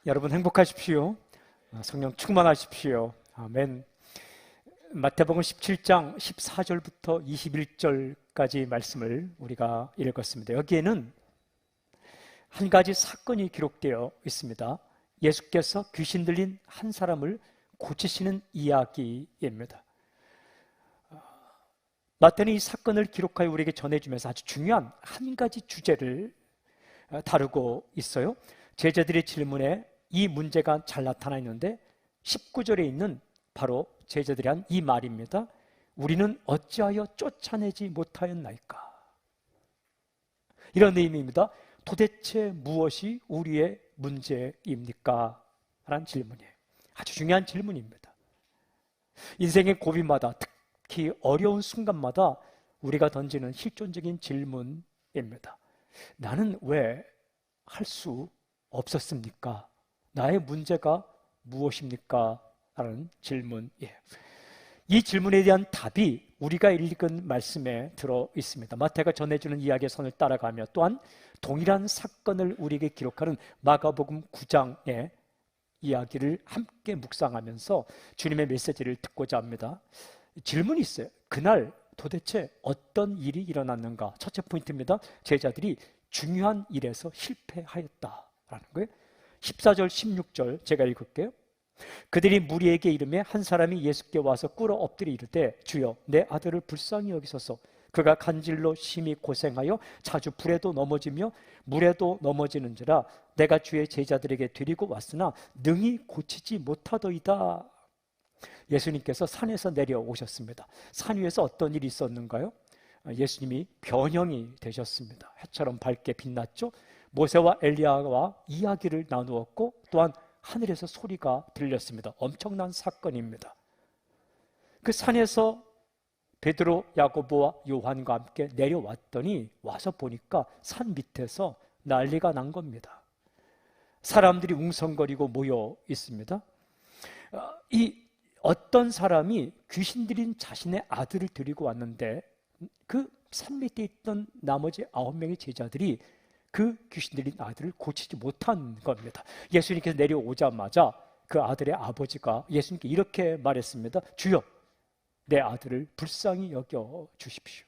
여러분 행복하십시오. 성령 충만하십시오. 아멘. 마태복음 17장 14절부터 21절까지 말씀을 우리가 읽었습니다. 여기에는 한 가지 사건이 기록되어 있습니다. 예수께서 귀신 들린 한 사람을 고치시는 이야기입니다. 마태는 이 사건을 기록하여 우리에게 전해주면서 아주 중요한 한 가지 주제를 다루고 있어요. 제자들의 질문에 이 문제가 잘 나타나 있는데 19절에 있는 바로 제자들이 한 이 말입니다. 우리는 어찌하여 쫓아내지 못하였나이까? 이런 의미입니다. 도대체 무엇이 우리의 문제입니까? 라는 질문이에요. 아주 중요한 질문입니다. 인생의 고비마다, 특히 어려운 순간마다 우리가 던지는 실존적인 질문입니다. 나는 왜 할 수 없었습니까? 나의 문제가 무엇입니까? 라는 질문이에요. 이 질문에 대한 답이 우리가 읽은 말씀에 들어 있습니다. 마태가 전해주는 이야기의 선을 따라가며 또한 동일한 사건을 우리에게 기록하는 마가복음 9장의 이야기를 함께 묵상하면서 주님의 메시지를 듣고자 합니다. 질문이 있어요. 그날 도대체 어떤 일이 일어났는가? 첫째 포인트입니다. 제자들이 중요한 일에서 실패하였다라는 거예요. 14절 16절 제가 읽을게요. 그들이 무리에게 이르매 한 사람이 예수께 와서 꿇어 엎드려 이르되 주여 내 아들을 불쌍히 여기소서. 그가 간질로 심히 고생하여 자주 불에도 넘어지며 물에도 넘어지는지라 내가 주의 제자들에게 드리고 왔으나 능히 고치지 못하더이다. 예수님께서 산에서 내려오셨습니다. 산 위에서 어떤 일이 있었는가요? 예수님이 변형이 되셨습니다. 해처럼 밝게 빛났죠. 모세와 엘리야와 이야기를 나누었고 또한 하늘에서 소리가 들렸습니다. 엄청난 사건입니다. 그 산에서 베드로, 야고보와 요한과 함께 내려왔더니 와서 보니까 산 밑에서 난리가 난 겁니다. 사람들이 웅성거리고 모여 있습니다. 이 어떤 사람이 귀신 들인 자신의 아들을 데리고 왔는데 그 산 밑에 있던 나머지 9명의 제자들이 그 귀신 들린 아들을 고치지 못한 겁니다. 예수님께서 내려오자마자 그 아들의 아버지가 예수님께 이렇게 말했습니다. 주여 내 아들을 불쌍히 여겨 주십시오.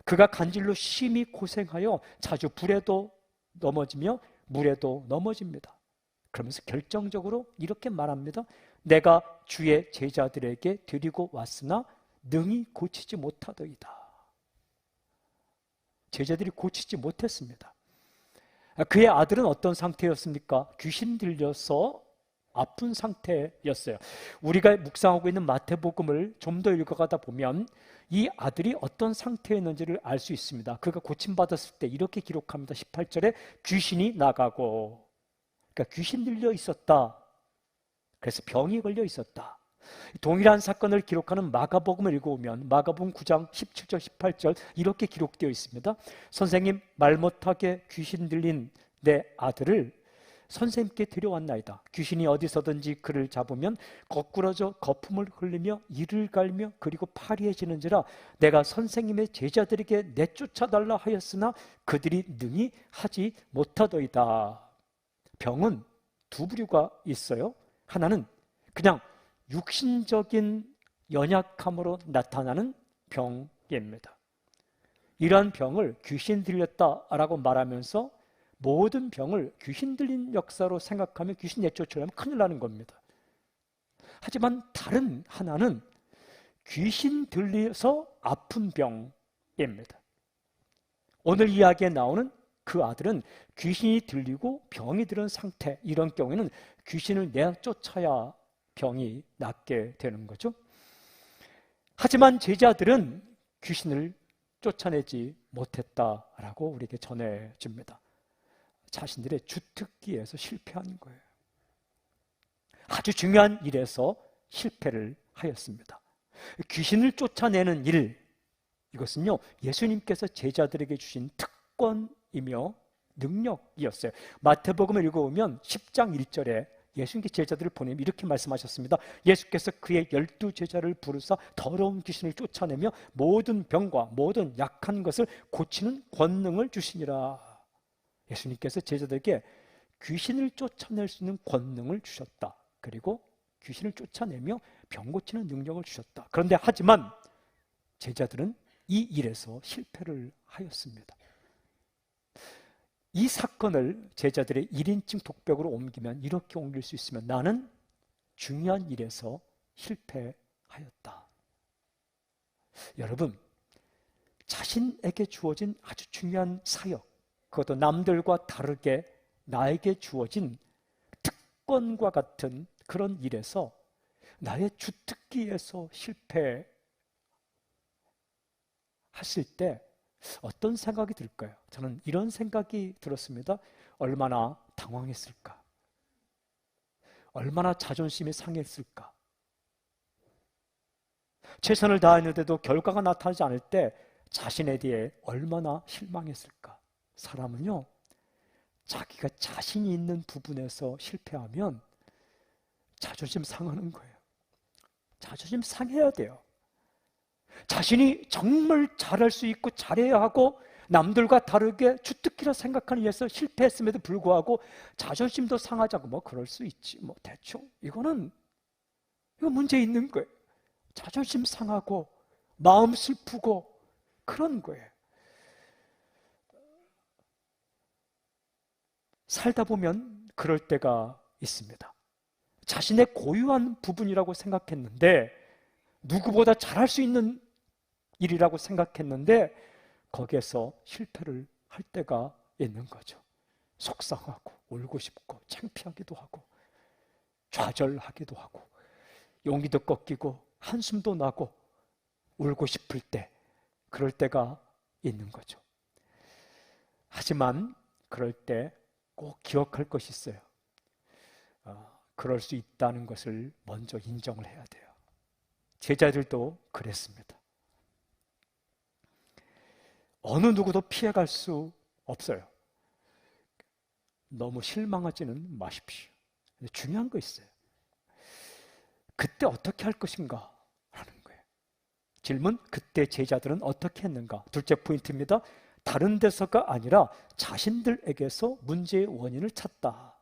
그가 간질로 심히 고생하여 자주 불에도 넘어지며 물에도 넘어집니다. 그러면서 결정적으로 이렇게 말합니다. 내가 주의 제자들에게 드리고 왔으나 능히 고치지 못하더이다. 제자들이 고치지 못했습니다. 그의 아들은 어떤 상태였습니까? 귀신 들려서 아픈 상태였어요. 우리가 묵상하고 있는 마태복음을 좀 더 읽어가다 보면 이 아들이 어떤 상태였는지를 알 수 있습니다. 그가 고침받았을 때 이렇게 기록합니다. 18절에 귀신이 나가고, 그러니까 귀신 들려 있었다. 그래서 병이 걸려 있었다. 동일한 사건을 기록하는 마가복음을 읽어보면 마가복음 9장 17절 18절 이렇게 기록되어 있습니다. 선생님 말 못하게 귀신 들린 내 아들을 선생님께 데려왔나이다. 귀신이 어디서든지 그를 잡으면 거꾸러져 거품을 흘리며 이를 갈며 그리고 파리해지는지라 내가 선생님의 제자들에게 내쫓아달라 하였으나 그들이 능히 하지 못하더이다. 병은 두 부류가 있어요. 하나는 그냥 육신적인 연약함으로 나타나는 병입니다. 이러한 병을 귀신 들렸다라고 말하면서 모든 병을 귀신 들린 역사로 생각하면 귀신 내쫓으려면 큰일 나는 겁니다. 하지만 다른 하나는 귀신 들려서 아픈 병입니다. 오늘 이야기에 나오는 그 아들은 귀신이 들리고 병이 들은 상태, 이런 경우에는 귀신을 내쫓아야 병이 낫게 되는 거죠. 하지만 제자들은 귀신을 쫓아내지 못했다라고 우리에게 전해줍니다. 자신들의 주특기에서 실패한 거예요. 아주 중요한 일에서 실패를 하였습니다. 귀신을 쫓아내는 일, 이것은요 예수님께서 제자들에게 주신 특권이며 능력이었어요. 마태복음을 읽어보면 10장 1절에 예수님께 제자들을 보내면 이렇게 말씀하셨습니다. 예수께서 그의 12제자를 부르사 더러운 귀신을 쫓아내며 모든 병과 모든 약한 것을 고치는 권능을 주시니라. 예수님께서 제자들에게 귀신을 쫓아낼 수 있는 권능을 주셨다. 그리고 귀신을 쫓아내며 병 고치는 능력을 주셨다. 그런데 하지만 제자들은 이 일에서 실패를 하였습니다. 이 사건을 제자들의 1인칭 독백으로 옮기면 이렇게 옮길 수 있으면 나는 중요한 일에서 실패하였다. 여러분, 자신에게 주어진 아주 중요한 사역, 그것도 남들과 다르게 나에게 주어진 특권과 같은 그런 일에서 나의 주특기에서 실패했을 때 어떤 생각이 들까요? 저는 이런 생각이 들었습니다. 얼마나 당황했을까? 얼마나 자존심이 상했을까? 최선을 다했는데도 결과가 나타나지 않을 때 자신에 대해 얼마나 실망했을까? 사람은요, 자기가 자신이 있는 부분에서 실패하면 자존심 상하는 거예요. 자존심 상해야 돼요. 자신이 정말 잘할 수 있고 잘해야 하고 남들과 다르게 주특기라 생각하는 일에서 실패했음에도 불구하고 자존심도 상하지 않고 뭐 그럴 수 있지 뭐 대충 이거 문제 있는 거예요. 자존심 상하고 마음 슬프고 그런 거예요. 살다 보면 그럴 때가 있습니다. 자신의 고유한 부분이라고 생각했는데 누구보다 잘할 수 있는 일이라고 생각했는데 거기에서 실패를 할 때가 있는 거죠. 속상하고 울고 싶고 창피하기도 하고 좌절하기도 하고 용기도 꺾이고 한숨도 나고 울고 싶을 때 그럴 때가 있는 거죠. 하지만 그럴 때 꼭 기억할 것이 있어요. 그럴 수 있다는 것을 먼저 인정을 해야 돼요. 제자들도 그랬습니다. 어느 누구도 피해갈 수 없어요. 너무 실망하지는 마십시오. 근데 중요한 거 있어요. 그때 어떻게 할 것인가 라는 거예요. 질문, 그때 제자들은 어떻게 했는가? 둘째 포인트입니다. 다른 데서가 아니라 자신들에게서 문제의 원인을 찾다.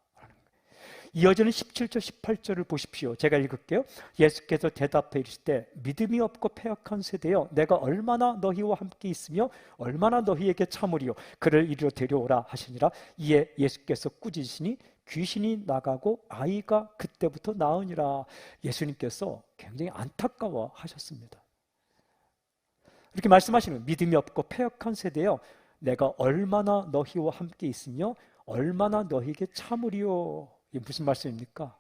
이어지는 17절 18절을 보십시오. 제가 읽을게요. 예수께서 대답해 이르실 때 믿음이 없고 패역한 세대여 내가 얼마나 너희와 함께 있으며 얼마나 너희에게 참으리요 그를 이리로 데려오라 하시니라. 이에 예수께서 꾸짖으시니 귀신이 나가고 아이가 그때부터 나으니라. 예수님께서 굉장히 안타까워 하셨습니다. 이렇게 말씀하시는 믿음이 없고 패역한 세대여 내가 얼마나 너희와 함께 있으며 얼마나 너희에게 참으리요. 이게 무슨 말씀입니까?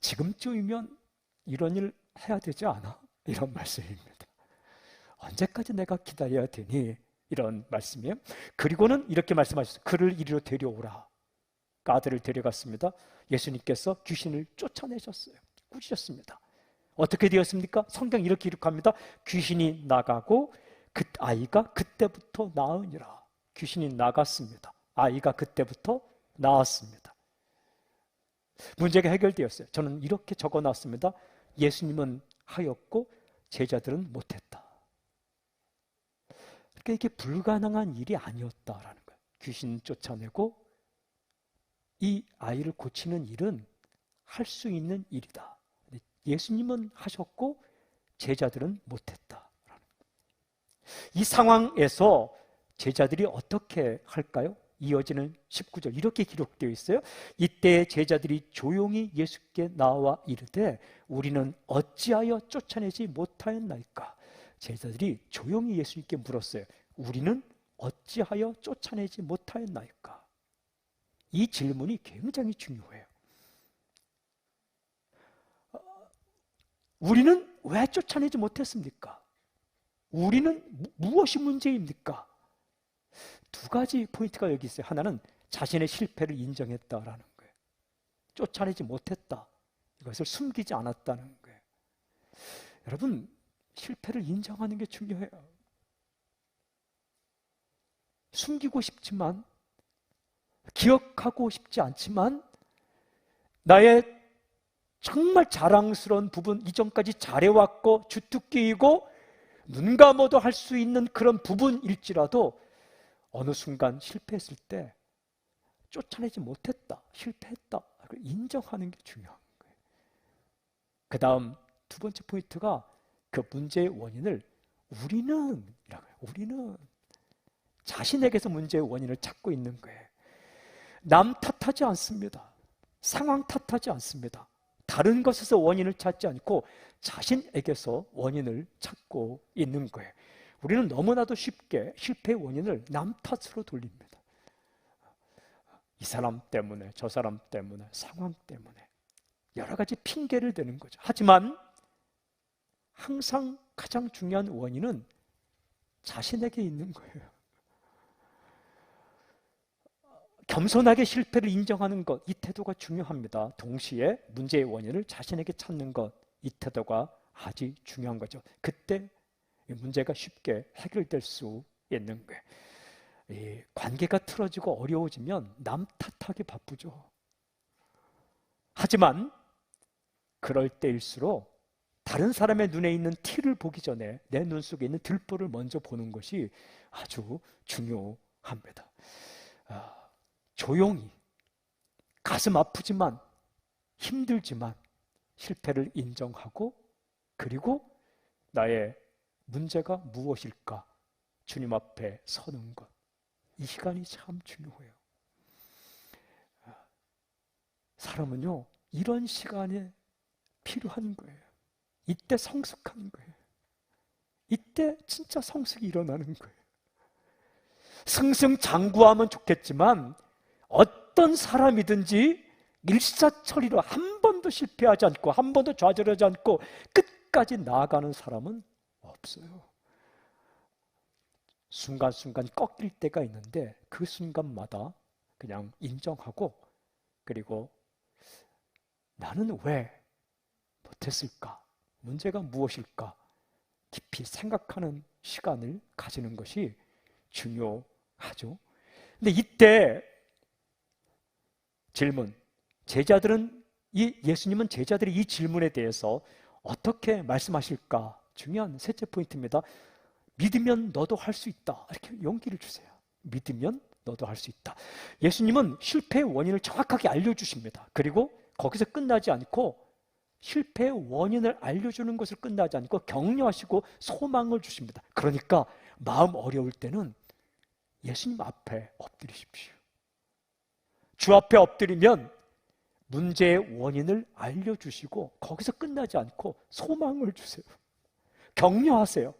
지금쯤이면 이런 일 해야 되지 않아? 이런 말씀입니다. 언제까지 내가 기다려야 되니? 이런 말씀이에요. 그리고는 이렇게 말씀하셨어요. 그를 이리로 데려오라. 아들을 데려갔습니다. 예수님께서 귀신을 쫓아내셨어요. 꾸짖으셨습니다. 어떻게 되었습니까? 성경 이렇게 기록합니다. 귀신이 나가고 그 아이가 그때부터 나으니라. 귀신이 나갔습니다. 아이가 그때부터 나았습니다. 문제가 해결되었어요. 저는 이렇게 적어놨습니다. 예수님은 하였고 제자들은 못했다. 그러니까 이게 불가능한 일이 아니었다라는 거예요. 귀신 쫓아내고 이 아이를 고치는 일은 할 수 있는 일이다. 예수님은 하셨고 제자들은 못했다. 이 상황에서 제자들이 어떻게 할까요? 이어지는 19절 이렇게 기록되어 있어요. 이때 제자들이 조용히 예수께 나와 이르되 우리는 어찌하여 쫓아내지 못하였나이까? 제자들이 조용히 예수님께 물었어요. 우리는 어찌하여 쫓아내지 못하였나이까? 이 질문이 굉장히 중요해요. 우리는 왜 쫓아내지 못했습니까? 우리는 무엇이 문제입니까? 두 가지 포인트가 여기 있어요. 하나는 자신의 실패를 인정했다라는 거예요. 쫓아내지 못했다. 이것을 숨기지 않았다는 거예요. 여러분, 실패를 인정하는 게 중요해요. 숨기고 싶지만, 기억하고 싶지 않지만, 나의 정말 자랑스러운 부분, 이전까지 잘해왔고 주특기이고 눈 감아도 할 수 있는 그런 부분일지라도 어느 순간 실패했을 때 쫓아내지 못했다, 실패했다, 인정하는 게 중요한 거예요. 그 다음 두 번째 포인트가 그 문제의 원인을 우리는 자신에게서 문제의 원인을 찾고 있는 거예요. 남 탓하지 않습니다. 상황 탓하지 않습니다. 다른 것에서 원인을 찾지 않고 자신에게서 원인을 찾고 있는 거예요. 우리는 너무나도 쉽게 실패의 원인을 남 탓으로 돌립니다. 이 사람 때문에, 저 사람 때문에, 상황 때문에 여러 가지 핑계를 대는 거죠. 하지만 항상 가장 중요한 원인은 자신에게 있는 거예요. 겸손하게 실패를 인정하는 것, 이 태도가 중요합니다. 동시에 문제의 원인을 자신에게 찾는 것, 이 태도가 아주 중요한 거죠. 그때 문제가 쉽게 해결될 수 있는 거예요. 이 관계가 틀어지고 어려워지면 남 탓하기 바쁘죠. 하지만 그럴 때일수록 다른 사람의 눈에 있는 티를 보기 전에 내 눈 속에 있는 들보를 먼저 보는 것이 아주 중요합니다. 조용히 가슴 아프지만 힘들지만 실패를 인정하고 그리고 나의 문제가 무엇일까 주님 앞에 서는 것, 이 시간이 참 중요해요. 사람은요 이런 시간에 필요한 거예요. 이때 성숙하는 거예요. 이때 진짜 성숙이 일어나는 거예요. 승승장구하면 좋겠지만 어떤 사람이든지 일사천리로 한 번도 실패하지 않고 한 번도 좌절하지 않고 끝까지 나아가는 사람은 없어요. 순간순간 꺾일 때가 있는데 그 순간마다 그냥 인정하고 그리고 나는 왜 못했을까? 문제가 무엇일까? 깊이 생각하는 시간을 가지는 것이 중요하죠. 근데 이때 질문, 예수님은 제자들이 이 질문에 대해서 어떻게 말씀하실까? 중요한 셋째 포인트입니다. 믿으면 너도 할 수 있다. 이렇게 용기를 주세요. 믿으면 너도 할 수 있다. 예수님은 실패의 원인을 정확하게 알려주십니다. 그리고 거기서 끝나지 않고 실패의 원인을 알려주는 것을 끝나지 않고 격려하시고 소망을 주십니다. 그러니까 마음 어려울 때는 예수님 앞에 엎드리십시오. 주 앞에 엎드리면 문제의 원인을 알려주시고 거기서 끝나지 않고 소망을 주세요. 격려하세요.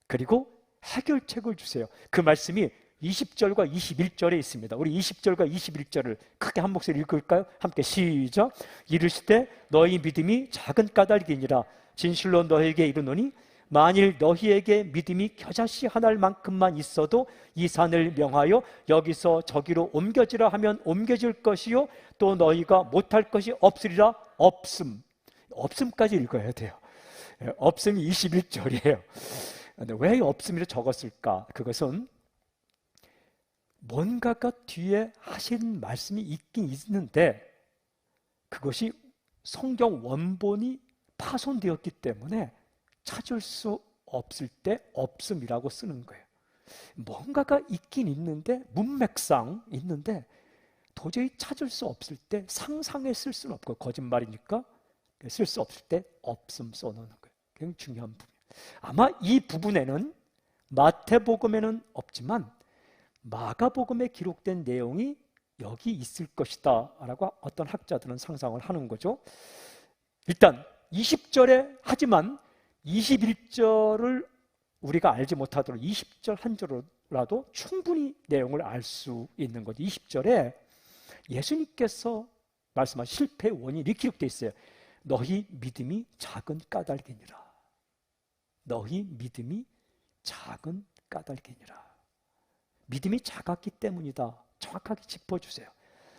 그리고 해결책을 주세요. 그 말씀이 20절과 21절에 있습니다. 우리 20절과 21절을 크게 한 목소리 읽을까요? 함께 시작. 이르시되 너희 믿음이 작은 까닭이니라. 진실로 너희에게 이르노니 만일 너희에게 믿음이 겨자씨 한 알만큼만 있어도 이 산을 명하여 여기서 저기로 옮겨지라 하면 옮겨질 것이요 또 너희가 못할 것이 없으리라. 없음까지 읽어야 돼요. 없음이 21절이에요. 왜 없음이라 적었을까? 그것은 뭔가가 뒤에 하신 말씀이 있긴 있는데 그것이 성경 원본이 파손되었기 때문에 찾을 수 없을 때 없음이라고 쓰는 거예요. 뭔가가 있긴 있는데 문맥상 있는데 도저히 찾을 수 없을 때 상상에 쓸 수는 없고 거짓말이니까 쓸 수 없을 때 없음 써놓는 거예요. 굉장히 중요한 부분. 아마 이 부분에는 마태복음에는 없지만 마가복음에 기록된 내용이 여기 있을 것이다 라고 어떤 학자들은 상상을 하는 거죠. 일단 20절에 하지만 21절을 우리가 알지 못하도록 20절 한 절로라도 충분히 내용을 알 수 있는 거죠. 20절에 예수님께서 말씀하신 실패의 원인이 이렇게 기록되어 있어요. 너희 믿음이 작은 까닭이니라. 너희 믿음이 작은 까닭이니라. 믿음이 작았기 때문이다. 정확하게 짚어주세요.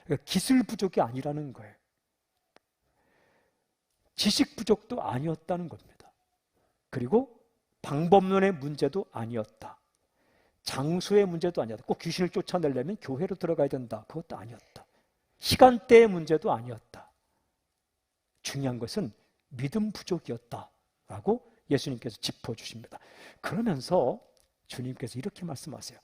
그러니까 기술 부족이 아니라는 거예요. 지식 부족도 아니었다는 겁니다. 그리고 방법론의 문제도 아니었다. 장소의 문제도 아니었다. 꼭 귀신을 쫓아내려면 교회로 들어가야 된다. 그것도 아니었다. 시간대의 문제도 아니었다. 중요한 것은 믿음 부족이었다라고 예수님께서 짚어주십니다. 그러면서 주님께서 이렇게 말씀하세요.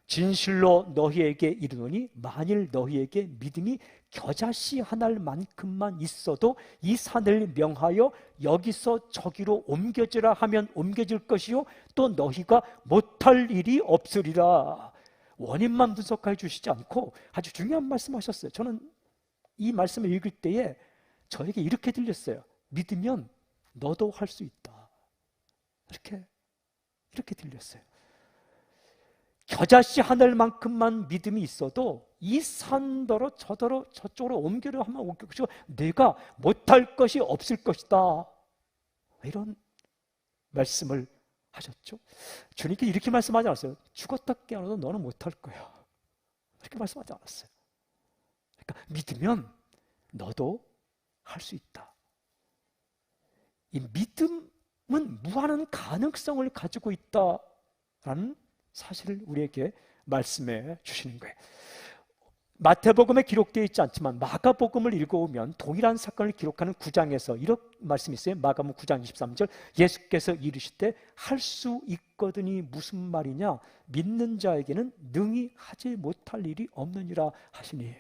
진실로 너희에게 이르노니 만일 너희에게 믿음이 겨자씨 하나만큼만 있어도 이 산을 명하여 여기서 저기로 옮겨지라 하면 옮겨질 것이요 또 너희가 못할 일이 없으리라. 원인만 분석해 주시지 않고 아주 중요한 말씀하셨어요. 저는 이 말씀을 읽을 때에 저에게 이렇게 들렸어요. 믿으면 너도 할 수 있다. 이렇게 들렸어요. 겨자씨 하늘만큼만 믿음이 있어도 이 산더러 저더러 저쪽으로 옮기려 하면 옮길 것이고 내가 못할 것이 없을 것이다. 이런 말씀을 하셨죠. 주님께 이렇게 말씀하지 않았어요. 죽었다 깨어나도 너는 못할 거야. 이렇게 말씀하지 않았어요. 그러니까 믿으면 너도 할 수 있다. 이 믿음은 무한한 가능성을 가지고 있다라는 사실을 우리에게 말씀해 주시는 거예요. 마태복음에 기록되어 있지 않지만 마가복음을 읽어오면 동일한 사건을 기록하는 9장에서 이런 말씀이 있어요. 마가복음 9장 23절 예수께서 이르시되 할 수 있거든이 무슨 말이냐 믿는 자에게는 능히 하지 못할 일이 없느니라 하시니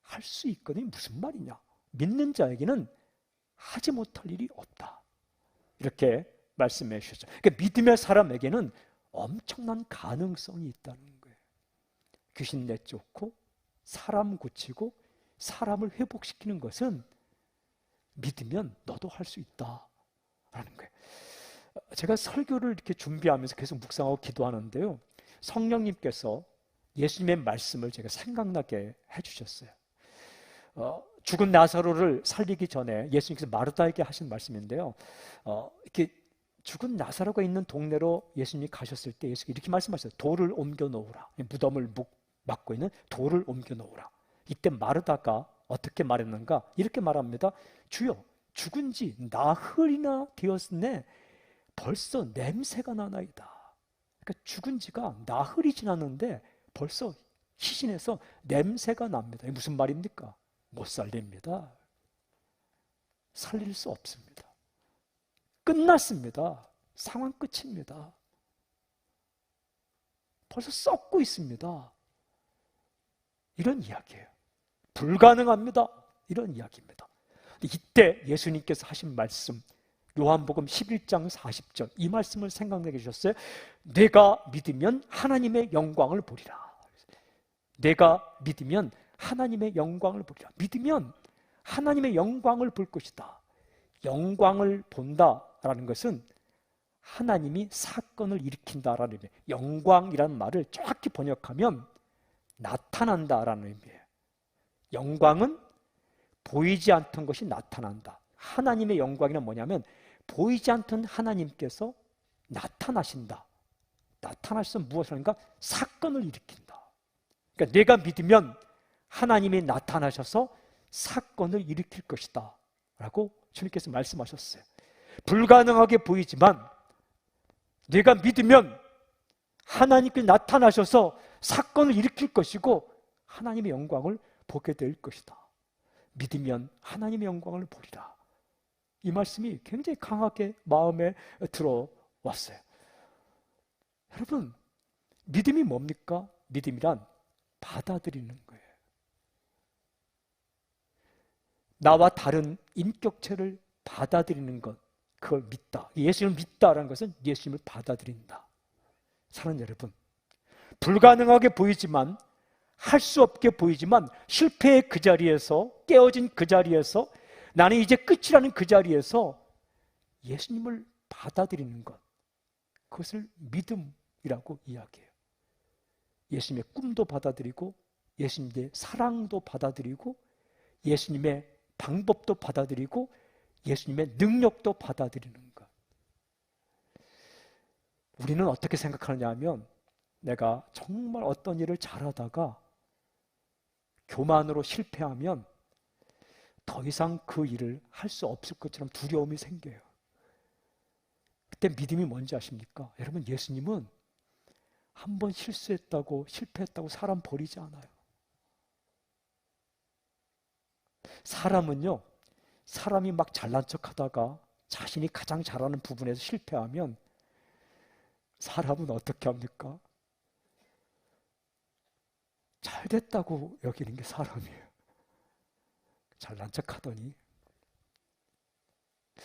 할 수 있거든이 무슨 말이냐 믿는 자에게는 하지 못할 일이 없다. 이렇게 말씀해 주셨죠. 그러니까 믿음의 사람에게는 엄청난 가능성이 있다는 거예요. 귀신 내쫓고 사람 고치고 사람을 회복시키는 것은 믿으면 너도 할 수 있다라는 거예요. 제가 설교를 이렇게 준비하면서 계속 묵상하고 기도하는데요. 성령님께서 예수님의 말씀을 제가 생각나게 해주셨어요. 죽은 나사로를 살리기 전에 예수님께서 마르다에게 하신 말씀인데요. 이렇게 죽은 나사로가 있는 동네로 예수님이 가셨을 때 예수님이 이렇게 말씀하셨어요. 돌을 옮겨 놓으라. 무덤을 막고 있는 돌을 옮겨 놓으라. 이때 마르다가 어떻게 말했는가? 이렇게 말합니다. 주여 죽은 지 나흘이나 되었으네 벌써 냄새가 나나이다. 그러니까 죽은 지가 나흘이 지났는데 벌써 시신에서 냄새가 납니다. 이게 무슨 말입니까? 못 살립니다. 살릴 수 없습니다. 끝났습니다. 상황 끝입니다. 벌써 썩고 있습니다. 이런 이야기예요. 불가능합니다. 이런 이야기입니다. 이때 예수님께서 하신 말씀 요한복음 11장 40절 이 말씀을 생각나게 해주셨어요. 내가 믿으면 하나님의 영광을 보리라. 내가 믿으면 하나님의 영광을 보리라. 믿으면 하나님의 영광을 볼 것이다. 영광을 본다라는 것은 하나님이 사건을 일으킨다라는 의미예요. 영광이라는 말을 정확히 번역하면 나타난다라는 의미예요. 영광은 보이지 않던 것이 나타난다. 하나님의 영광이란 뭐냐면 보이지 않던 하나님께서 나타나신다. 나타나셔서 무엇을 하는가? 사건을 일으킨다. 그러니까 내가 믿으면 하나님이 나타나셔서 사건을 일으킬 것이다 라고 주님께서 말씀하셨어요. 불가능하게 보이지만 내가 믿으면 하나님께 나타나셔서 사건을 일으킬 것이고 하나님의 영광을 보게 될 것이다. 믿으면 하나님의 영광을 보리라. 이 말씀이 굉장히 강하게 마음에 들어왔어요. 여러분, 믿음이 뭡니까? 믿음이란 받아들이는 거예요. 나와 다른 인격체를 받아들이는 것, 그걸 믿다. 예수님을 믿다라는 것은 예수님을 받아들인다. 사랑하는 여러분, 불가능하게 보이지만 할 수 없게 보이지만 실패의 그 자리에서 깨어진 그 자리에서 나는 이제 끝이라는 그 자리에서 예수님을 받아들이는 것, 그것을 믿음이라고 이야기해요. 예수님의 꿈도 받아들이고 예수님의 사랑도 받아들이고 예수님의 방법도 받아들이고 예수님의 능력도 받아들이는 것. 우리는 어떻게 생각하느냐 하면 내가 정말 어떤 일을 잘하다가 교만으로 실패하면 더 이상 그 일을 할 수 없을 것처럼 두려움이 생겨요. 그때 믿음이 뭔지 아십니까? 여러분, 예수님은 한 번 실수했다고 실패했다고 사람 버리지 않아요. 사람은요, 사람이 막 잘난 척하다가 자신이 가장 잘하는 부분에서 실패하면 사람은 어떻게 합니까? 잘 됐다고 여기는 게 사람이에요. 잘난 척하더니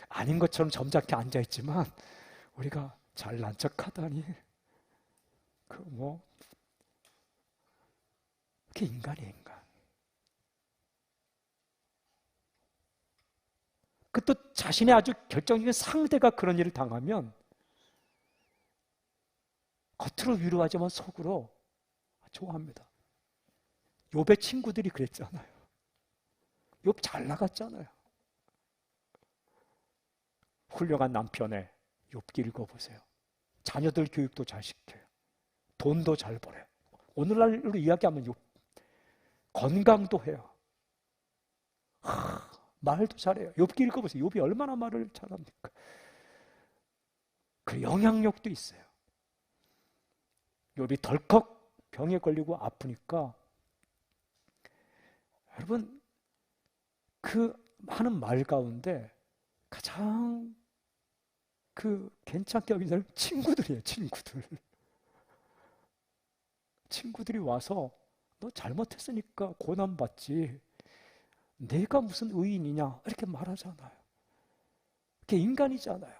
아닌 것처럼 점잖게 앉아있지만 우리가 잘난 척하다니 그게 인간이에요, 인간. 그 또 자신의 아주 결정적인 상대가 그런 일을 당하면 겉으로 위로하지만 속으로 좋아합니다. 욥의 친구들이 그랬잖아요. 욥 잘 나갔잖아요. 훌륭한 남편의 욥기 읽어보세요. 자녀들 교육도 잘 시켜요. 돈도 잘 벌어요. 오늘날로 이야기하면 욥 건강도 해요. 말도 잘해요. 욥기 읽어보세요. 욥이 얼마나 말을 잘합니까? 그 영향력도 있어요. 욥이 덜컥 병에 걸리고 아프니까 여러분 그 많은 말 가운데 가장 괜찮게 여긴 사람 친구들이에요. 친구들이 와서 너 잘못했으니까 고난받지 내가 무슨 의인이냐 이렇게 말하잖아요. 그게 인간이잖아요.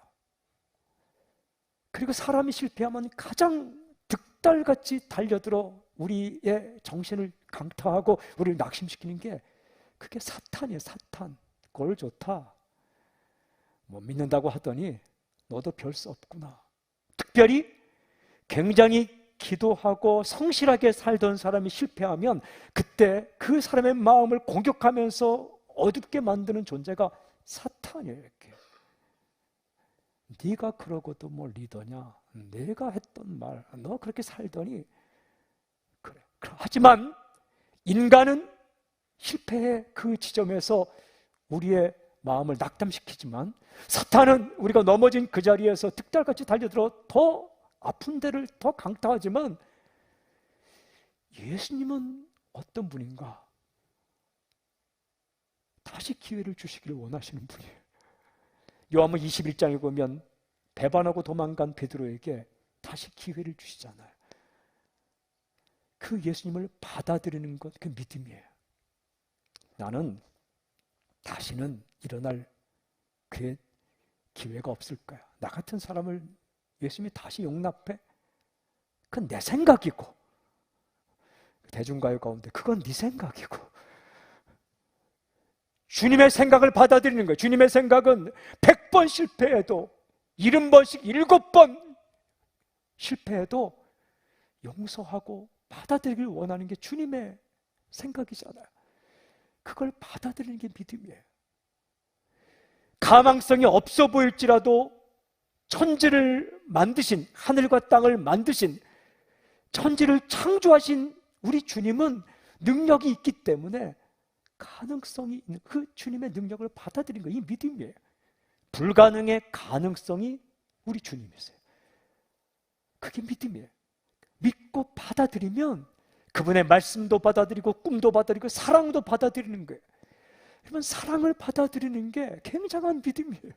그리고 사람이 실패하면 가장 득달같이 달려들어 우리의 정신을 강타하고 우리를 낙심시키는 게 그게 사탄이에요. 사탄. 꼴 좋다. 뭐 믿는다고 하더니 너도 별 수 없구나. 특별히 굉장히 기도하고 성실하게 살던 사람이 실패하면 그때 그 사람의 마음을 공격하면서 어둡게 만드는 존재가 사탄이에요. 이렇게. 네가 그러고도 뭘 리더냐? 내가 했던 말, 너 그렇게 살더니 그래. 하지만 인간은 실패의 그 지점에서 우리의 마음을 낙담시키지만 사탄은 우리가 넘어진 그 자리에서 득달같이 달려들어 더 아픈 데를 더 강타하지만 예수님은 어떤 분인가? 다시 기회를 주시기를 원하시는 분이에요. 요한복음 21장에 보면 배반하고 도망간 베드로에게 다시 기회를 주시잖아요. 그 예수님을 받아들이는 것, 그 믿음이에요. 나는 다시는 일어날 그 기회가 없을까요? 나 같은 사람을 예수님이 다시 용납해? 그건 내 생각이고 대중가요 가운데 그건 네 생각이고 주님의 생각을 받아들이는 거예요. 주님의 생각은 100번 실패해도 70번씩 7번 실패해도 용서하고 받아들이길 원하는 게 주님의 생각이잖아요. 그걸 받아들이는 게 믿음이에요. 가망성이 없어 보일지라도 천지를 만드신, 하늘과 땅을 만드신, 천지를 창조하신 우리 주님은 능력이 있기 때문에 가능성이 있는 그 주님의 능력을 받아들이는 거예요. 이 믿음이에요. 불가능의 가능성이 우리 주님이세요. 그게 믿음이에요. 믿고 받아들이면 그분의 말씀도 받아들이고 꿈도 받아들이고 사랑도 받아들이는 거예요. 그러면 사랑을 받아들이는 게 굉장한 믿음이에요.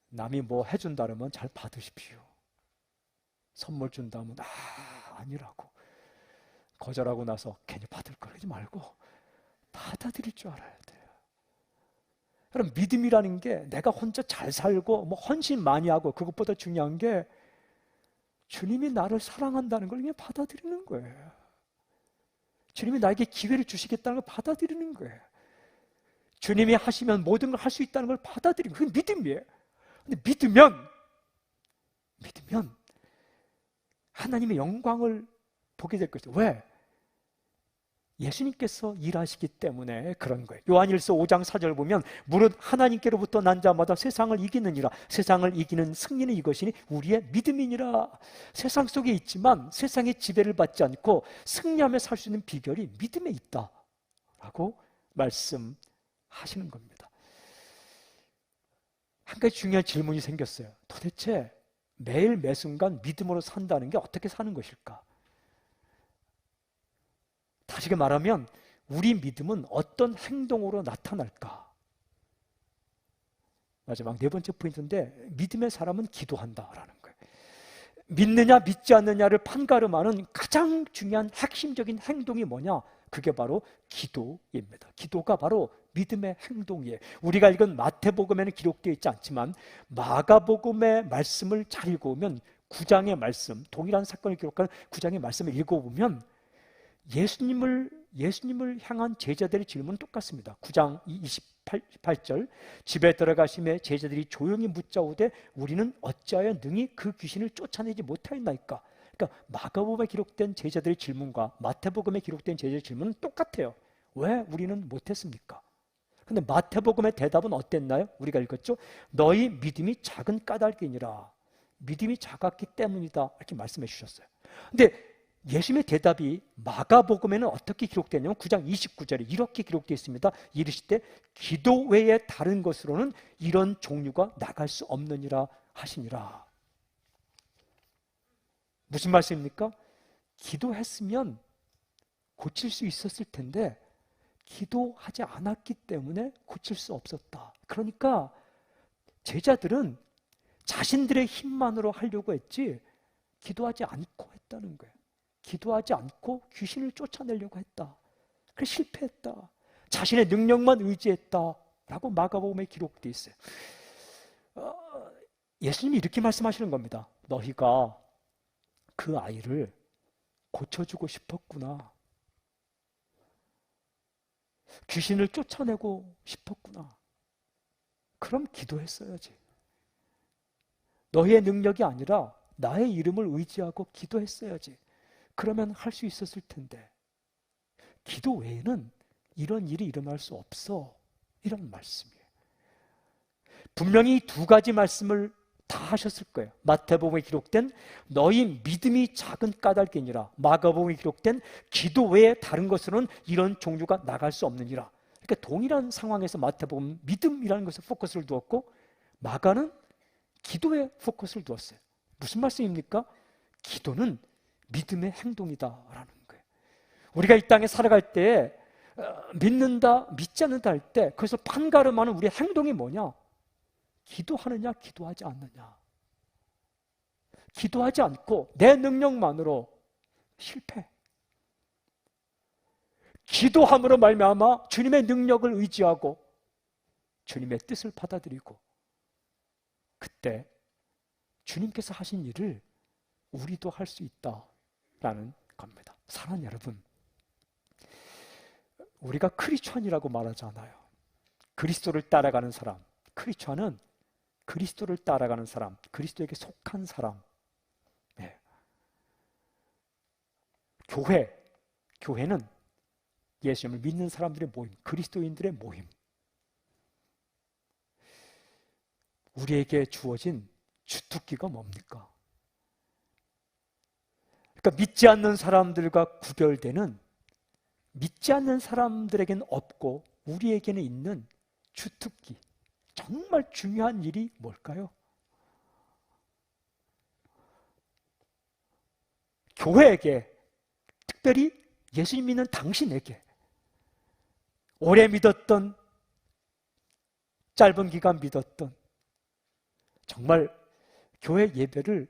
남이 뭐 해준다 그러면 잘 받으십시오. 선물 준다면 아니라고 거절하고 나서 괜히 받을 걸 하지 말고 받아들일 줄 알아야 돼요. 그럼 믿음이라는 게 내가 혼자 잘 살고 뭐 헌신 많이 하고 그것보다 중요한 게 주님이 나를 사랑한다는 걸 그냥 받아들이는 거예요. 주님이 나에게 기회를 주시겠다는 걸 받아들이는 거예요. 주님이 하시면 모든 걸 할 수 있다는 걸 받아들이는 거예요. 그게 믿음이에요. 근데 믿으면 하나님의 영광을 보게 될 것이죠. 왜? 예수님께서 일하시기 때문에 그런 거예요. 요한일서 5장 4절 보면 무릇 하나님께로부터 난 자마다 세상을 이기느니라. 세상을 이기는 승리는 이것이니 우리의 믿음이니라. 세상 속에 있지만 세상의 지배를 받지 않고 승리하며 살 수 있는 비결이 믿음에 있다라고 말씀하시는 겁니다. 한 가지 중요한 질문이 생겼어요. 도대체 매일 매순간 믿음으로 산다는 게 어떻게 사는 것일까? 다시 말하면 우리 믿음은 어떤 행동으로 나타날까? 마지막 네 번째 포인트인데 믿음의 사람은 기도한다라는 거예요. 믿느냐 믿지 않느냐를 판가름하는 가장 중요한 핵심적인 행동이 뭐냐? 그게 바로 기도입니다. 기도가 바로 믿음의 행동이에요. 우리가 읽은 마태복음에는 기록되어 있지 않지만 마가복음의 말씀을 잘 읽어보면 9장의 말씀, 동일한 사건을 기록하는 9장의 말씀을 읽어보면 예수님을 향한 제자들의 질문은 똑같습니다. 9장 28절 집에 들어가심에 제자들이 조용히 묻자오되 우리는 어찌하여 능히 그 귀신을 쫓아내지 못하였나이까? 그러니까 마가복음에 기록된 제자들의 질문과 마태복음에 기록된 제자들의 질문은 똑같아요. 왜 우리는 못했습니까? 근데 마태복음의 대답은 어땠나요? 우리가 읽었죠? 너희 믿음이 작은 까닭이니라. 믿음이 작았기 때문이다. 이렇게 말씀해 주셨어요. 근데 예수님의 대답이 마가복음에는 어떻게 기록되냐면 9장 29절에 이렇게 기록되어 있습니다. 이르시되 기도 외에 다른 것으로는 이런 종류가 나갈 수 없느니라 하시니라. 무슨 말씀입니까? 기도했으면 고칠 수 있었을 텐데 기도하지 않았기 때문에 고칠 수 없었다. 그러니까 제자들은 자신들의 힘만으로 하려고 했지 기도하지 않고 했다는 거예요. 기도하지 않고 귀신을 쫓아내려고 했다. 그래서 실패했다. 자신의 능력만 의지했다라고 마가복음에 기록되어 있어요. 예수님이 이렇게 말씀하시는 겁니다. 너희가 그 아이를 고쳐주고 싶었구나. 귀신을 쫓아내고 싶었구나. 그럼 기도했어야지. 너희의 능력이 아니라 나의 이름을 의지하고 기도했어야지. 그러면 할 수 있었을 텐데 기도 외에는 이런 일이 일어날 수 없어. 이런 말씀이에요. 분명히 두 가지 말씀을 다 하셨을 거예요. 마태복음에 기록된 너희 믿음이 작은 까닭이니라. 마가복음에 기록된 기도 외에 다른 것으로는 이런 종류가 나갈 수 없느니라. 그러니까 동일한 상황에서 마태복음 믿음이라는 것에 포커스를 두었고 마가는 기도에 포커스를 두었어요. 무슨 말씀입니까? 기도는 믿음의 행동이다라는 거예요. 우리가 이 땅에 살아갈 때 믿는다, 믿지 않는다 할 때 그것을 판가름하는 우리의 행동이 뭐냐? 기도하느냐, 기도하지 않느냐. 기도하지 않고 내 능력만으로 실패. 기도함으로 말미암아 주님의 능력을 의지하고 주님의 뜻을 받아들이고 그때 주님께서 하신 일을 우리도 할 수 있다라는 겁니다. 사랑하는 여러분, 우리가 크리스찬이라고 말하잖아요. 그리스도를 따라가는 사람. 크리스찬은 그리스도를 따라가는 사람, 그리스도에게 속한 사람. 네. 교회는 예수님을 믿는 사람들의 모임, 그리스도인들의 모임. 우리에게 주어진 주특기가 뭡니까? 그러니까 믿지 않는 사람들과 구별되는, 믿지 않는 사람들에게는 없고 우리에게는 있는 주특기, 정말 중요한 일이 뭘까요? 교회에게, 특별히 예수님 믿는 당신에게 오래 믿었던, 짧은 기간 믿었던, 정말 교회 예배를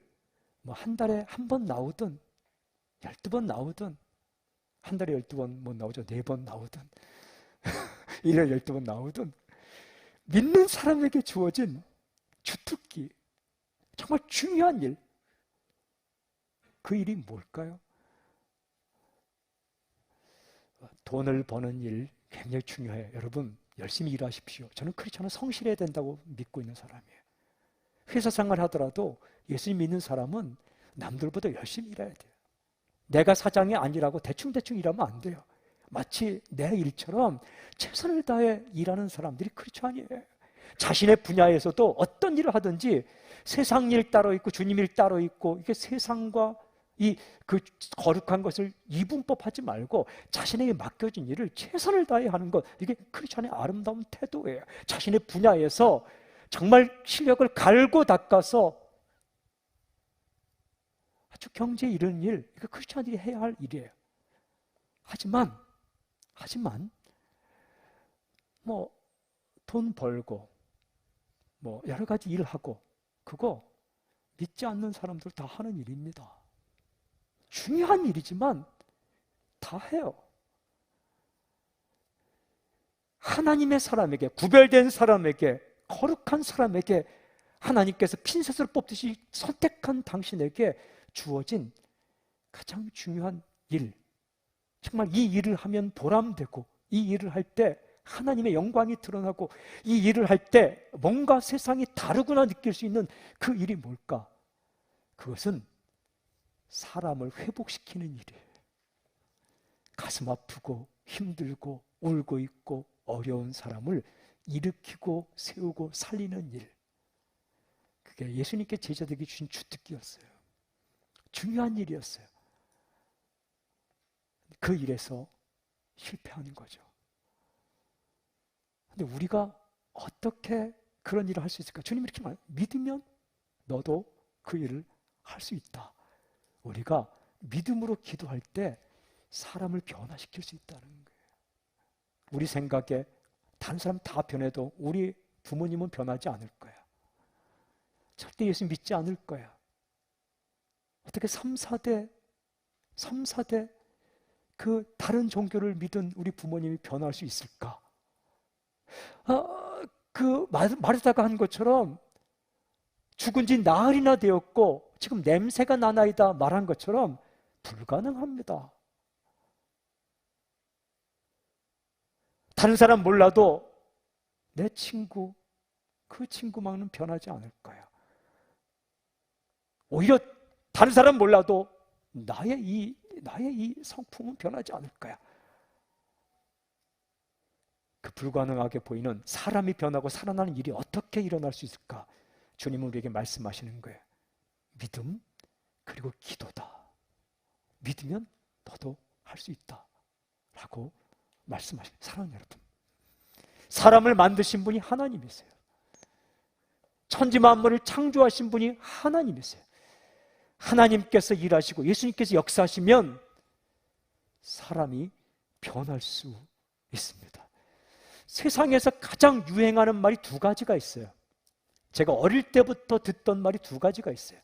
뭐 한 달에 한 번 나오든 12번 나오든, 한 달에 12번 못 나오죠. 4번 나오든 1년에 12번 나오든, 믿는 사람에게 주어진 주특기, 정말 중요한 일, 그 일이 뭘까요? 돈을 버는 일 굉장히 중요해요. 여러분 열심히 일하십시오. 저는 크리스천은 성실해야 된다고 믿고 있는 사람이에요. 회사 생활 하더라도 예수님 믿는 사람은 남들보다 열심히 일해야 돼요. 내가 사장이 아니라고 대충대충 일하면 안 돼요. 마치 내 일처럼 최선을 다해 일하는 사람들이 크리스천이에요. 자신의 분야에서도 어떤 일을 하든지 세상 일 따로 있고 주님 일 따로 있고, 이게 세상과 그 거룩한 것을 이분법하지 말고 자신에게 맡겨진 일을 최선을 다해 하는 것, 이게 크리스천의 아름다운 태도예요. 자신의 분야에서 정말 실력을 갈고 닦아서 아주 경제에 이르는 일, 이거 크리스천들이 해야 할 일이에요. 하지만 뭐 돈 벌고 뭐 여러 가지 일을 하고, 그거 믿지 않는 사람들 다 하는 일입니다. 중요한 일이지만 다 해요. 하나님의 사람에게, 구별된 사람에게, 거룩한 사람에게 하나님께서 핀셋을 뽑듯이 선택한 당신에게 주어진 가장 중요한 일, 정말 이 일을 하면 보람되고, 이 일을 할 때 하나님의 영광이 드러나고, 이 일을 할 때 뭔가 세상이 다르구나 느낄 수 있는 그 일이 뭘까? 그것은 사람을 회복시키는 일이에요. 가슴 아프고 힘들고 울고 있고 어려운 사람을 일으키고 세우고 살리는 일, 그게 예수님께 제자들에게 주신 주특기였어요. 중요한 일이었어요. 그 일에서 실패하는 거죠. 근데 우리가 어떻게 그런 일을 할 수 있을까? 주님 이렇게 말해요. 믿으면 너도 그 일을 할 수 있다. 우리가 믿음으로 기도할 때 사람을 변화시킬 수 있다는 거예요. 우리 생각에 다른 사람 다 변해도 우리 부모님은 변하지 않을 거야. 절대 예수 믿지 않을 거야. 어떻게 3, 4대 그 다른 종교를 믿은 우리 부모님이 변할 수 있을까? 그 마르다가 한 것처럼 죽은 지 나흘이나 되었고 지금 냄새가 나나이다 말한 것처럼 불가능합니다. 다른 사람 몰라도 내 친구, 그 친구만은 변하지 않을 거야. 오히려 다른 사람 몰라도 나의 이 성품은 변하지 않을 거야. 그 불가능하게 보이는 사람이 변하고 살아나는 일이 어떻게 일어날 수 있을까? 주님은 우리에게 말씀하시는 거예요. 믿음 그리고 기도다. 믿으면 너도 할 수 있다 라고 말씀하시는. 사랑하는 여러분, 사람을 만드신 분이 하나님이세요. 천지 만물을 창조하신 분이 하나님이세요. 하나님께서 일하시고 예수님께서 역사하시면 사람이 변할 수 있습니다. 세상에서 가장 유행하는 말이 두 가지가 있어요. 제가 어릴 때부터 듣던 말이 두 가지가 있어요.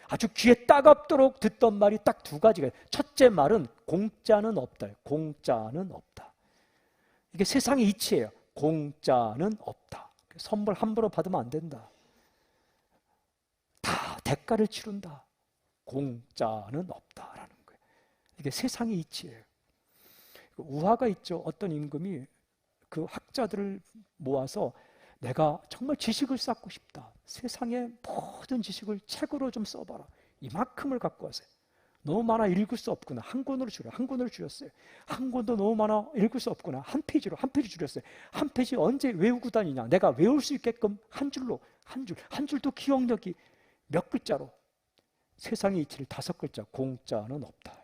아주 귀에 따갑도록 듣던 말이 딱 두 가지가 있어요. 첫째 말은 공짜는 없다. 공짜는 없다. 이게 세상의 이치예요. 공짜는 없다. 선물 함부로 받으면 안 된다. 다 대가를 치른다. 공짜는 없다라는 거예요. 이게 세상의 이치예요. 우화가 있죠. 어떤 임금이 그 학자들을 모아서 내가 정말 지식을 쌓고 싶다. 세상의 모든 지식을 책으로 좀 써봐라. 이만큼을 갖고 왔어요. 너무 많아 읽을 수 없구나. 한 권으로 줄여. 한 권으로 줄였어요. 한 권도 너무 많아 읽을 수 없구나. 한 페이지 줄였어요. 한 페이지 언제 외우고 다니냐. 내가 외울 수 있게끔 한 줄로, 한 줄도 기억력이 몇 글자로. 세상의 이치를 5글자. 공짜는 없다.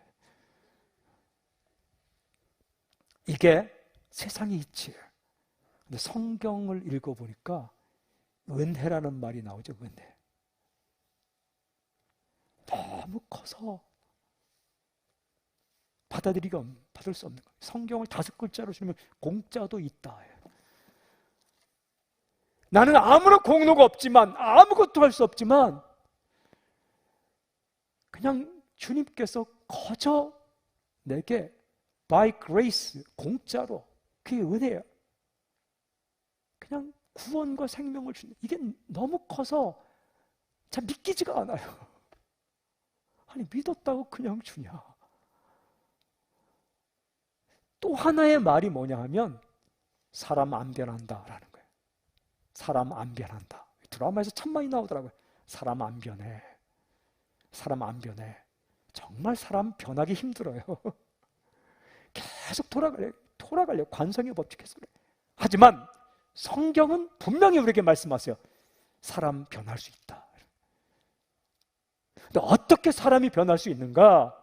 이게 세상의 이치예요. 근데 성경을 읽어보니까 은혜라는 말이 나오죠. 은혜. 너무 커서 받을 수 없는 거예요. 성경을 5글자로 주면 공짜도 있다. 나는 아무런 공로가 없지만, 아무것도 할 수 없지만 그냥 주님께서 거저 내게 by grace, 공짜로, 그게 은혜예요. 그냥 구원과 생명을 주는, 이게 너무 커서 참 믿기지가 않아요. 아니 믿었다고 그냥 주냐. 또 하나의 말이 뭐냐 하면 사람 안 변한다라는 거예요. 사람 안 변한다. 드라마에서 참 많이 나오더라고요. 사람 안 변해. 사람 안 변해. 정말 사람 변하기 힘들어요. 계속 돌아가려고 관성의 법칙에서 그래. 하지만 성경은 분명히 우리에게 말씀하세요. 사람 변할 수 있다. 근데 어떻게 사람이 변할 수 있는가?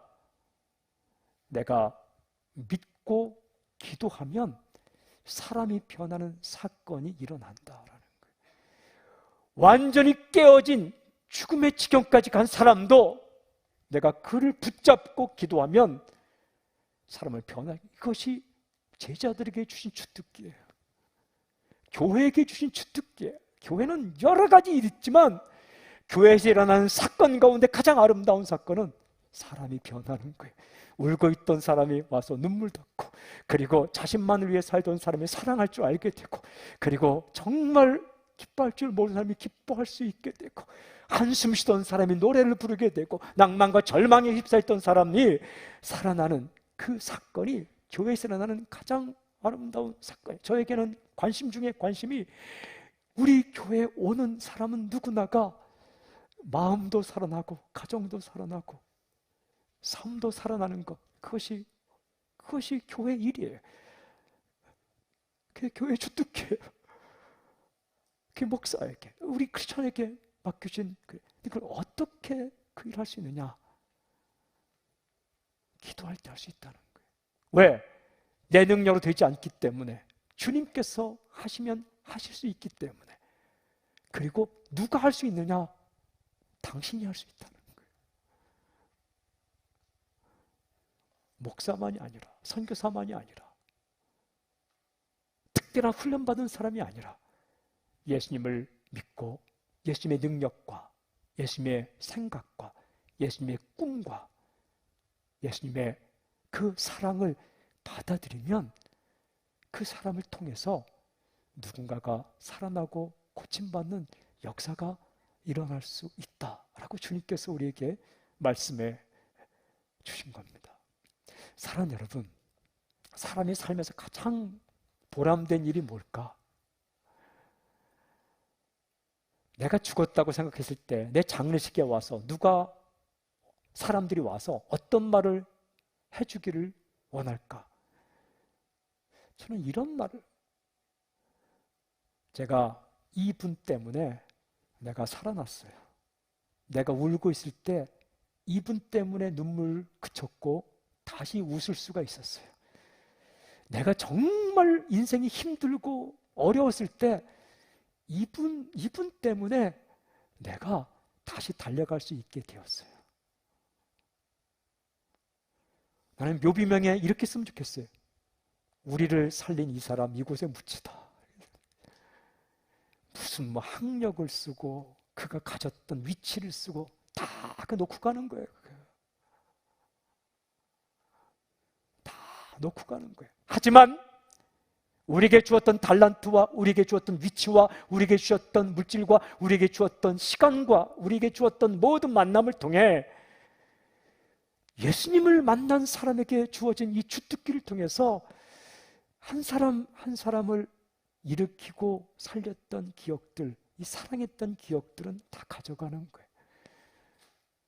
내가 믿고 기도하면 사람이 변하는 사건이 일어난다라는 거예요. 완전히 깨어진 죽음의 지경까지 간 사람도 내가 그를 붙잡고 기도하면 사람을 변하게. 이것이 제자들에게 주신 주특기예요. 교회에게 주신 주특기예요. 교회는 여러 가지 일이 있지만 교회에서 일어나는 사건 가운데 가장 아름다운 사건은 사람이 변하는 거예요. 울고 있던 사람이 와서 눈물 닦고, 그리고 자신만을 위해 살던 사람이 사랑할 줄 알게 되고, 그리고 정말 기뻐할 줄 모르는 사람이 기뻐할 수 있게 되고, 한숨 쉬던 사람이 노래를 부르게 되고, 낭만과 절망에 휩싸였던 사람이 살아나는 그 사건이 교회에서 일어나는 가장 아름다운 사건이에요. 저에게는 관심 중에 관심이, 우리 교회에 오는 사람은 누구나가 마음도 살아나고 가정도 살아나고 삶도 살아나는 것, 그것이 교회 일이에요. 그게 교회 주특기예요. 그게 목사에게, 우리 크리스천에게 맡겨진 그걸 어떻게 그 일을 할 수 있느냐? 기도할 때 할 수 있다는 거예요. 왜? 내 능력으로 되지 않기 때문에, 주님께서 하시면 하실 수 있기 때문에. 그리고 누가 할 수 있느냐? 당신이 할 수 있다는 거예요. 목사만이 아니라, 선교사만이 아니라, 특별한 훈련받은 사람이 아니라, 예수님을 믿고 예수님의 능력과 예수님의 생각과 예수님의 꿈과 예수님의 그 사랑을 받아들이면 그 사람을 통해서 누군가가 살아나고 고침받는 역사가 일어날 수 있다라고 주님께서 우리에게 말씀해 주신 겁니다. 사랑 여러분, 사람이 살면서 가장 보람된 일이 뭘까? 내가 죽었다고 생각했을 때 내 장례식에 와서 사람들이 와서 어떤 말을 해주기를 원할까? 저는 이런 말을, 제가 이분 때문에 내가 살아났어요. 내가 울고 있을 때 이분 때문에 눈물 그쳤고 다시 웃을 수가 있었어요. 내가 정말 인생이 힘들고 어려웠을 때 이분 때문에 내가 다시 달려갈 수 있게 되었어요. 나는 묘비명에 이렇게 쓰면 좋겠어요. 우리를 살린 이 사람 이곳에 묻히다. 무슨 학력을 쓰고 그가 가졌던 위치를 쓰고 다 놓고 가는 거예요. 다 놓고 가는 거예요. 하지만 우리에게 주었던 달란트와 우리에게 주었던 위치와 우리에게 주었던 물질과 우리에게 주었던 시간과 우리에게 주었던 모든 만남을 통해 예수님을 만난 사람에게 주어진 이 주특기를 통해서 한 사람 한 사람을 일으키고 살렸던 기억들, 이 사랑했던 기억들은 다 가져가는 거예요.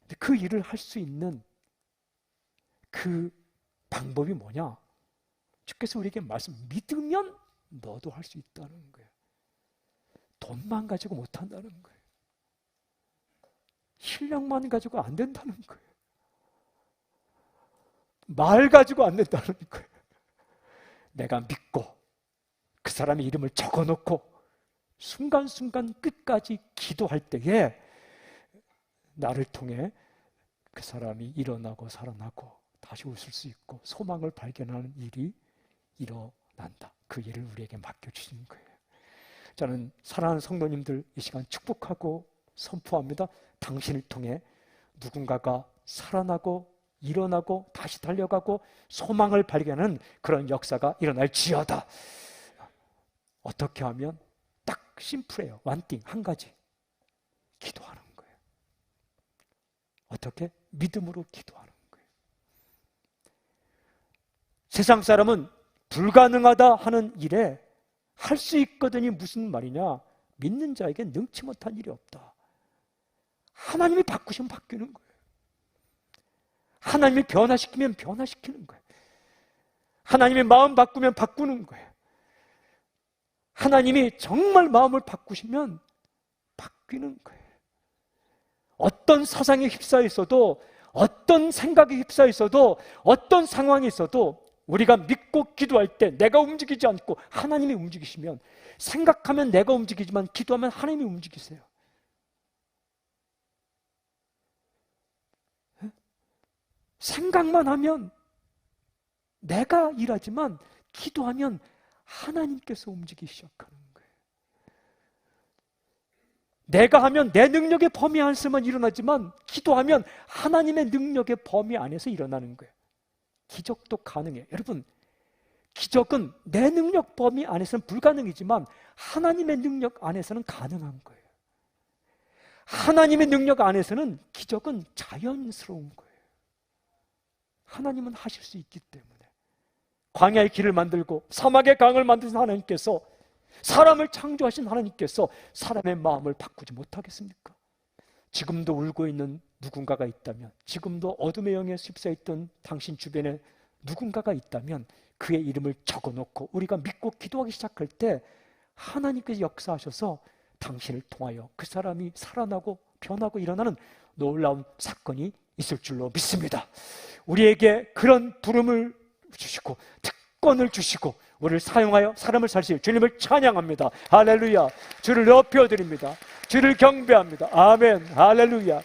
근데 그 일을 할 수 있는 그 방법이 뭐냐? 주께서 우리에게 믿으면 너도 할 수 있다는 거예요. 돈만 가지고 못 한다는 거예요. 실력만 가지고 안 된다는 거예요. 말 가지고 안 된다는 거예요. 내가 믿고 그 사람의 이름을 적어놓고 순간순간 끝까지 기도할 때에 나를 통해 그 사람이 일어나고 살아나고 다시 웃을 수 있고 소망을 발견하는 일이 일어난다. 그 일을 우리에게 맡겨주시는 거예요. 저는 사랑하는 성도님들 이 시간 축복하고 선포합니다. 당신을 통해 누군가가 살아나고 일어나고 다시 달려가고 소망을 발견하는 그런 역사가 일어날지어다. 어떻게 하면? 딱 심플해요. 원띵, 한 가지. 기도하는 거예요. 어떻게? 믿음으로 기도하는 거예요. 세상 사람은 불가능하다 하는 일에 할 수 있거든이 무슨 말이냐? 믿는 자에겐 능치 못한 일이 없다. 하나님이 바꾸시면 바뀌는 거예요. 하나님이 변화시키면 변화시키는 거예요. 하나님이 마음 바꾸면 바꾸는 거예요. 하나님이 정말 마음을 바꾸시면 바뀌는 거예요. 어떤 사상에 휩싸여 있어도, 어떤 생각에 휩싸여 있어도, 어떤 상황에 있어도 우리가 믿고 기도할 때 내가 움직이지 않고 하나님이 움직이시면, 생각하면 내가 움직이지만 기도하면 하나님이 움직이세요. 생각만 하면 내가 일하지만 기도하면 하나님께서 움직이기 시작하는 거예요. 내가 하면 내 능력의 범위 안에서만 일어나지만 기도하면 하나님의 능력의 범위 안에서 일어나는 거예요. 기적도 가능해요. 여러분, 기적은 내 능력 범위 안에서는 불가능이지만 하나님의 능력 안에서는 가능한 거예요. 하나님의 능력 안에서는 기적은 자연스러운 거예요. 하나님은 하실 수 있기 때문에. 광야의 길을 만들고 사막의 강을 만드신 하나님께서, 사람을 창조하신 하나님께서 사람의 마음을 바꾸지 못하겠습니까? 지금도 울고 있는 누군가가 있다면, 지금도 어둠의 영에 휩싸여 있던 당신 주변에 누군가가 있다면 그의 이름을 적어놓고 우리가 믿고 기도하기 시작할 때 하나님께서 역사하셔서 당신을 통하여 그 사람이 살아나고 변하고 일어나는 놀라운 사건이 있을 줄로 믿습니다. 우리에게 그런 부름을 주시고 특권을 주시고 우리를 사용하여 사람을 살리실 주님을 찬양합니다. 할렐루야. 주를 높여드립니다. 주를 경배합니다. 아멘. 할렐루야.